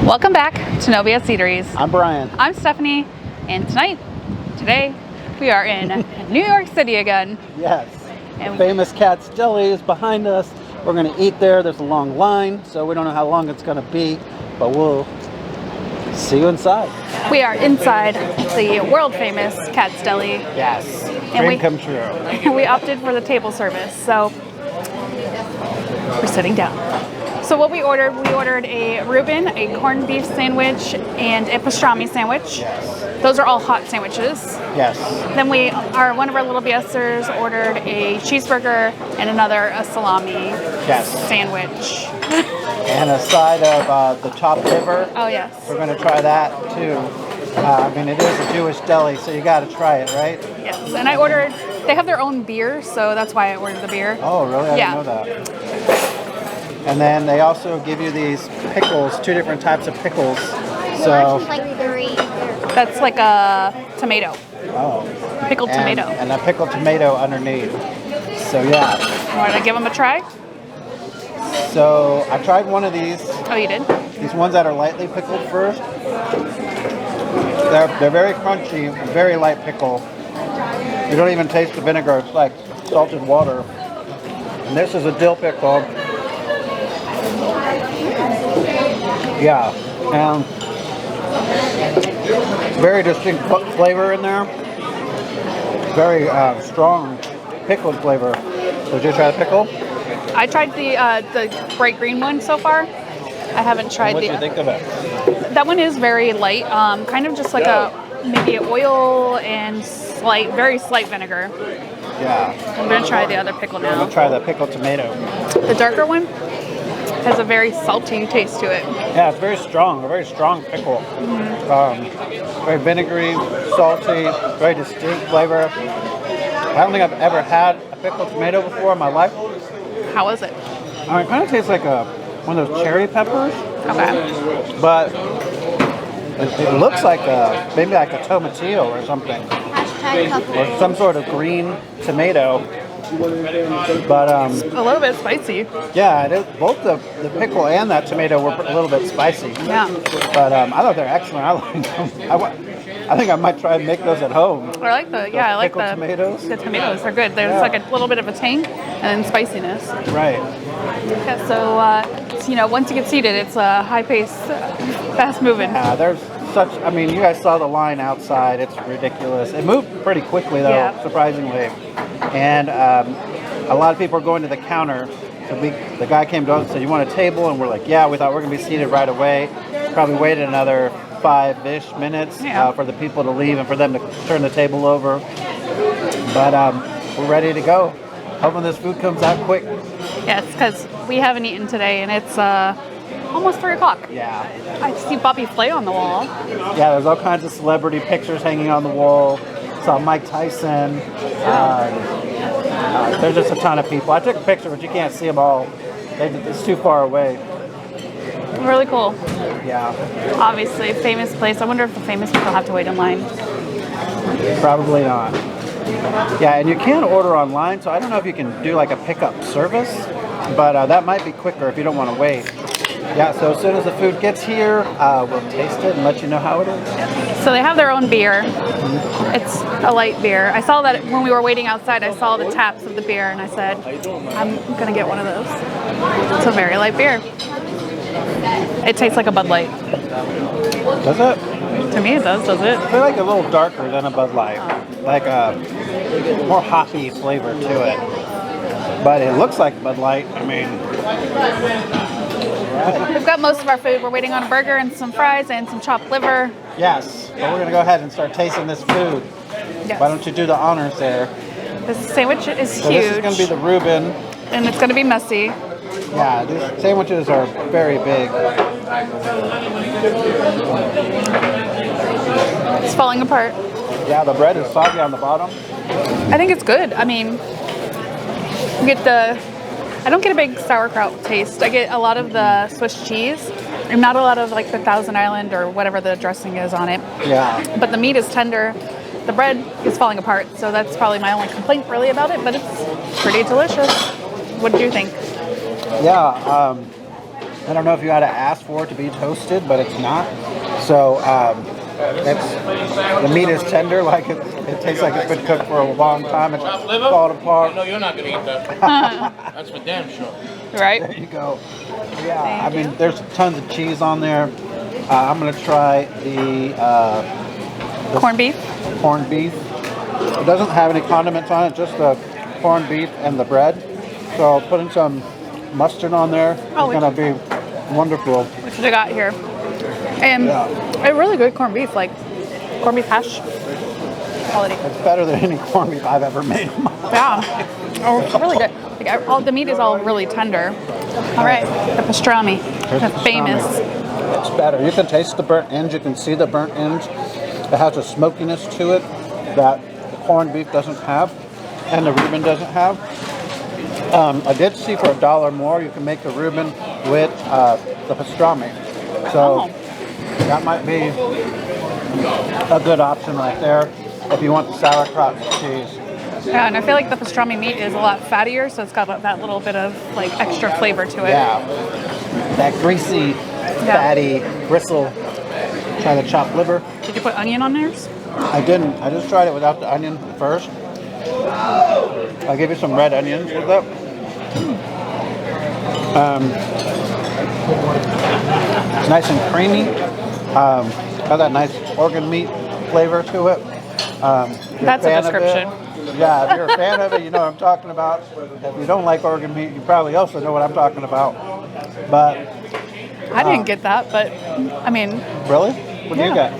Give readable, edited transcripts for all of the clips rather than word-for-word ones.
Welcome back to Novia Eateries. I'm Brian. I'm Stephanie, and today, we are in New York City again. Yes. And famous Katz Deli is behind us. We're going to eat there. There's a long line, so we don't know how long it's going to be, but we'll see you inside. We are inside the world famous Katz Deli. Yes. And Dream come true. We opted for the table service, so we're sitting down. So what we ordered a reuben, a corned beef sandwich, and a pastrami sandwich. Yes. Those are all hot sandwiches. Yes. Then one of our little BSers ordered a cheeseburger and a salami sandwich. And a side of the chopped liver. Oh yes. We're going to try that too. I mean, it is a Jewish deli, so you got to try it, right? Yes. And they have their own beer, so that's why I ordered the beer. Oh, really? I didn't know that. And then they also give you these pickles, 2 different types of pickles. So like 3. That's like a tomato. Oh. Pickled tomato. And a pickled tomato underneath. So yeah. Want to give them a try? So I tried one of these. Oh, you did? These ones that are lightly pickled first. They're very crunchy, very light pickle. You don't even taste the vinegar. It's like salted water. And this is a dill pickle. Yeah, and very distinct flavor in there. Very strong pickled flavor. Did you try the pickle? I tried the bright green one so far. I haven't tried What do you think of it? That one is very light, kind of just like maybe oil and very slight vinegar. Yeah. I'm gonna try the other pickle now. I'm gonna try the pickled tomato. The darker one has a very salty taste to it. Yeah, it's very strong, a very strong pickle. Very vinegary, salty, very distinct flavor. I don't think I've ever had a pickled tomato before in my life. How was it? It kind of tastes like one of those cherry peppers. Okay. But it looks like maybe like a tomatillo or something. Or some sort of green tomato. But a little bit spicy. Yeah, it is. Both the pickle and that tomato were a little bit spicy. Yeah. But I thought they're excellent. I like them. I think I might try and make those at home. I like the tomatoes. The tomatoes are good. There's like a little bit of a tang and then spiciness. Right. Yeah, so once you get seated, it's a high pace, fast moving. Yeah, there's I mean, you guys saw the line outside. It's ridiculous. It moved pretty quickly though, surprisingly. And a lot of people are going to the counter. So the guy came to us and said, "You want a table?" And we're like, "Yeah." We thought we're gonna be seated right away. Probably waited another 5-ish minutes for the people to leave and for them to turn the table over. But we're ready to go. Hoping this food comes out quick. Yes, because we haven't eaten today, and it's almost 3 o'clock. Yeah. I see Bobby Flay on the wall. Yeah, there's all kinds of celebrity pictures hanging on the wall. Saw Mike Tyson. There's just a ton of people. I took a picture, but you can't see them all. It's too far away. Really cool. Yeah. Obviously, famous place. I wonder if the famous people have to wait in line. Probably not. Yeah, and you can order online, so I don't know if you can do like a pickup service, but that might be quicker if you don't want to wait. Yeah, so as soon as the food gets here, we'll taste it and let you know how it is. So they have their own beer. It's a light beer. I saw that when we were waiting outside, I saw the taps of the beer, and I said, I'm going to get one of those. It's a very light beer. It tastes like a Bud Light. Does it? To me it does it? I feel like a little darker than a Bud Light. Like a more hoppy flavor to it. But it looks like Bud Light. I mean... Right. We've got most of our food. We're waiting on a burger and some fries and some chopped liver. Yes, but we're going to go ahead and start tasting this food. Yes. Why don't you do the honors there? This sandwich is so huge. This is going to be the reuben. And it's going to be messy. Yeah, these sandwiches are very big. It's falling apart. Yeah, the bread is soggy on the bottom. I think it's good. I mean, I don't get a big sauerkraut taste. I get a lot of the Swiss cheese and not a lot of like the Thousand Island or whatever the dressing is on it. Yeah. But the meat is tender. The bread is falling apart. So that's probably my only complaint really about it, but it's pretty delicious. What did you think? Yeah, I don't know if you had to ask for it to be toasted, but it's not. So the meat is tender, like it tastes like it's been cooked for a long time. It's falling apart. No, you're not gonna eat that. That's for damn sure. Right? There you go. Yeah, I mean, there's tons of cheese on there. I'm gonna try the Corned beef. corned beef. It doesn't have any condiments on it, just the corned beef and the bread. So putting some mustard on there is gonna be wonderful. Which I got here. And a really good corned beef, like corned beef hash quality. It's better than any corned beef I've ever made. Yeah. Oh, it's really good. Like, all the meat is all really tender. All right, the pastrami. That's famous. It's better. You can taste the burnt ends. You can see the burnt ends. It has a smokiness to it that the corned beef doesn't have, and the Reuben doesn't have. I did see for $1 more, you can make the Reuben with the pastrami. So that might be a good option right there if you want the sauerkraut cheese. Yeah, and I feel like the pastrami meat is a lot fattier, so it's got that little bit of like extra flavor to it. Yeah, that greasy, fatty gristle. Try the chopped liver. Did you put onion on theirs? I didn't. I just tried it without the onion first. I'll give you some red onions with it. It's nice and creamy. Got that nice organ meat flavor to it. That's a description. Yeah, if you're a fan of it, you know what I'm talking about. If you don't like organ meat, you probably also know what I'm talking about. But I didn't get that, but I mean. Really? What do you got?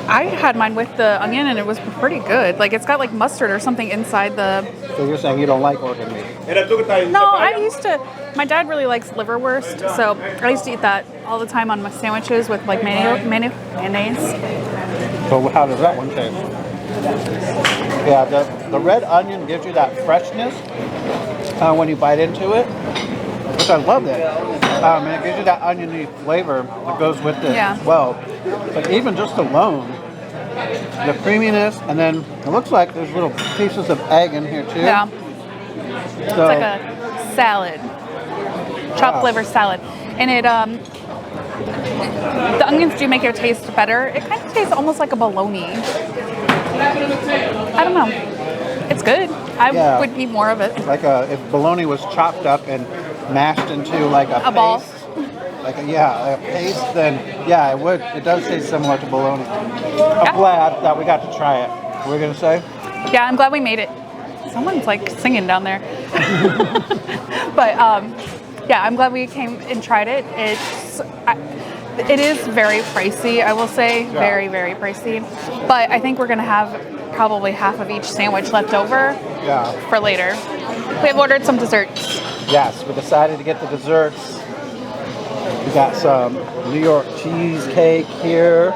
I had mine with the onion and it was pretty good. Like it's got like mustard or something inside the. So you're saying you don't like organ meat? No, I used to. My dad really likes liverwurst, so I used to eat that all the time on my sandwiches with like mayonnaise. So how does that one taste? Yeah, the red onion gives you that freshness when you bite into it, which I love it. And it gives you that oniony flavor that goes with it as well. But even just alone, the creaminess, and then it looks like there's little pieces of egg in here too. Yeah. So, It's like a salad, chopped liver salad, and it the onions do make it taste better. It kind of tastes almost like a bologna. I don't know. It's good. I would eat more of it. Like if bologna was chopped up and mashed into like a paste, ball. like a paste, then yeah, it would. It does taste similar to bologna. I'm glad that we got to try it. What were we gonna say? Yeah, I'm glad we made it. Someone's like singing down there. But yeah, I'm glad we came and tried it. It is very pricey, I will say. Very, very pricey. But I think we're gonna have probably half of each sandwich left over for later. We have ordered some desserts. Yes, we decided to get the desserts. We got some New York cheesecake here,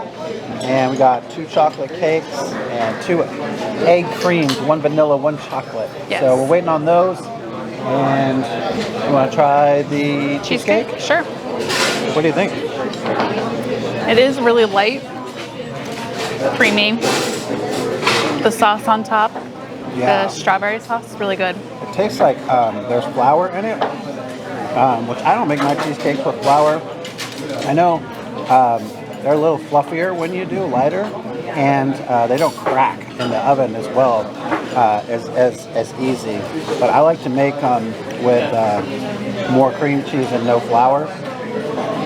and we got 2 chocolate cakes and 2 egg creams, 1 vanilla, 1 chocolate. Yes. So we're waiting on those. And you want to try the cheesecake? Sure. What do you think? It is really light, creamy. The sauce on top, the strawberry sauce, is really good. It tastes like there's flour in it, which I don't make my cheesecakes with flour. I know they're a little fluffier when you do, lighter, and they don't crack in the oven as well as easy. But I like to make them with more cream cheese and no flour.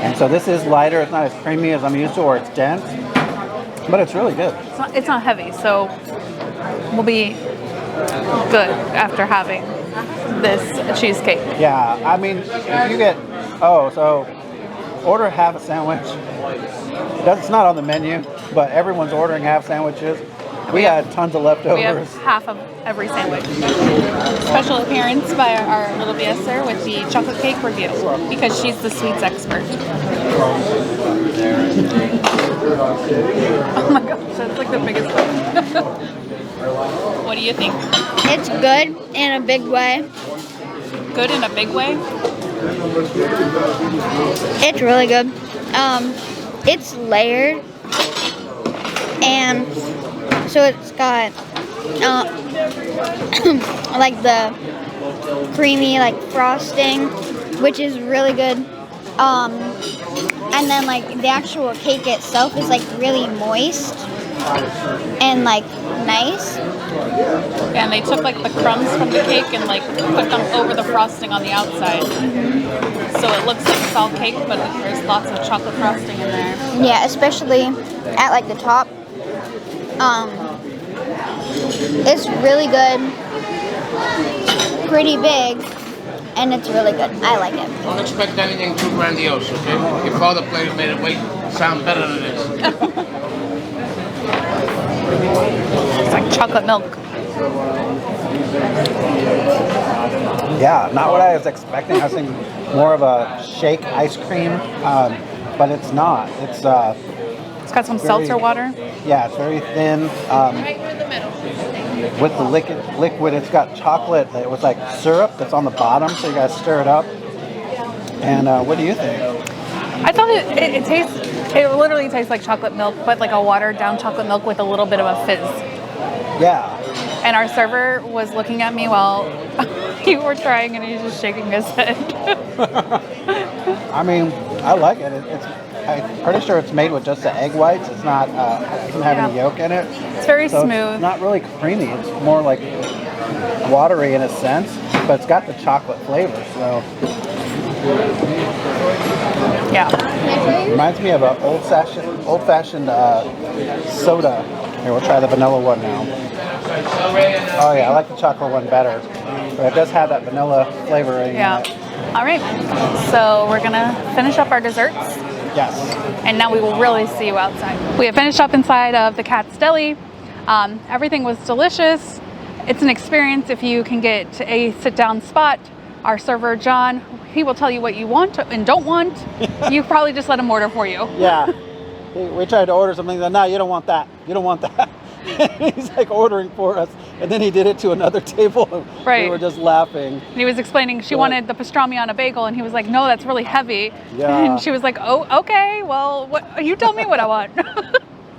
And so this is lighter. It's not as creamy as I'm used to, or it's dense, but it's really good. It's not heavy, so we'll be good after having this cheesecake. Yeah, I mean, if you get, so order half a sandwich. It's not on the menu, but everyone's ordering half sandwiches. We had tons of leftovers. We have half of every sandwich. Special appearance by our little BSer with the chocolate cake review, because she's the sweets expert. Oh my gosh, that's like the biggest one. What do you think? It's good in a big way. Good in a big way? It's really good. It's layered, and so it's got like the creamy like frosting, which is really good. And then like the actual cake itself is like really moist and like nice. Yeah, and they took like the crumbs from the cake and like put them over the frosting on the outside. So it looks like it's all cake, but there's lots of chocolate frosting in there. Yeah, especially at like the top. It's really good. Pretty big. And it's really good. I like it. Don't expect anything too grandiose, okay? Your father played made it sound better than this. It's like chocolate milk. Yeah, not what I was expecting. I was thinking more of a shake ice cream, but it's not. It's got some seltzer water. Yeah, it's very thin. With the liquid, it's got chocolate. It was like syrup that's on the bottom, so you guys stir it up. And what do you think? I thought it tastes. It literally tastes like chocolate milk, but like a watered down chocolate milk with a little bit of a fizz. Yeah. And our server was looking at me while you were trying, and he's just shaking his head. I mean, I like it. I'm pretty sure it's made with just the egg whites. It's not doesn't have any yolk in it. It's very smooth. It's not really creamy. It's more like watery in a sense, but it's got the chocolate flavor. So yeah, reminds me of an old-fashioned soda. Here, we'll try the vanilla one now. Oh yeah, I like the chocolate one better, but it does have that vanilla flavoring. Yeah. In it. All right. So we're gonna finish up our desserts. Yes. And now we will really see you outside. We have finished up inside of the Katz Deli. Everything was delicious. It's an experience if you can get to a sit-down spot. Our server, John, he will tell you what you want and don't want. You probably just let him order for you. Yeah. We tried to order something. No, you don't want that. You don't want that. He's like ordering for us, and then he did it to another table. Right. We were just laughing. And he was explaining she wanted the pastrami on a bagel, and he was like, "No, that's really heavy." Yeah. And she was like, "Oh, okay. Well, what? You tell me what I want."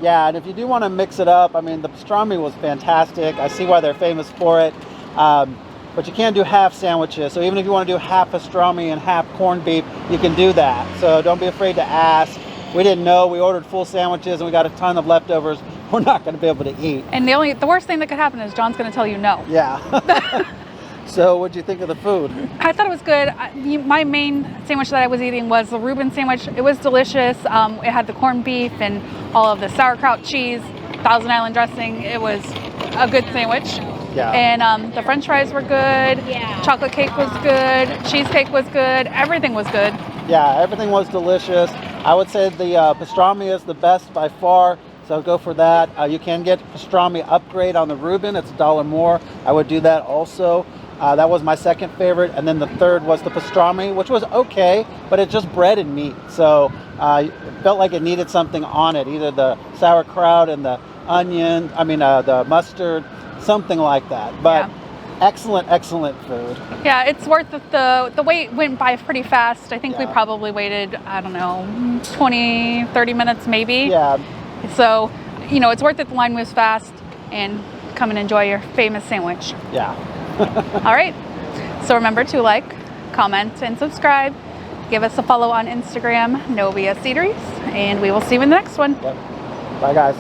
Yeah, and if you do want to mix it up, I mean, the pastrami was fantastic. I see why they're famous for it. But you can't do half sandwiches. So even if you want to do half pastrami and half corned beef, you can do that. So don't be afraid to ask. We didn't know. We ordered full sandwiches, and we got a ton of leftovers. We're not going to be able to eat. And the worst thing that could happen is John's going to tell you no. Yeah. So what'd you think of the food? I thought it was good. My main sandwich that I was eating was the Reuben sandwich. It was delicious. It had the corned beef and all of the sauerkraut cheese, Thousand Island dressing. It was a good sandwich. Yeah. And the french fries were good. Yeah. Chocolate cake was good. Cheesecake was good. Everything was good. Yeah, everything was delicious. I would say the pastrami is the best by far. So go for that. You can get pastrami upgrade on the Reuben. It's $1 more. I would do that also. That was my second favorite. And then the third was the pastrami, which was okay, but it's just bread and meat. So it felt like it needed something on it, either the sauerkraut and the onion, the mustard, something like that. But excellent, excellent food. Yeah, it's worth it. The wait went by pretty fast. I think we probably waited, I don't know, 20, 30 minutes maybe. Yeah. So, it's worth it. The line moves fast, and come and enjoy your famous sandwich. Yeah. All right. So remember to like, comment, and subscribe. Give us a follow on Instagram, No BS Eateries, and we will see you in the next one. Yep. Bye, guys.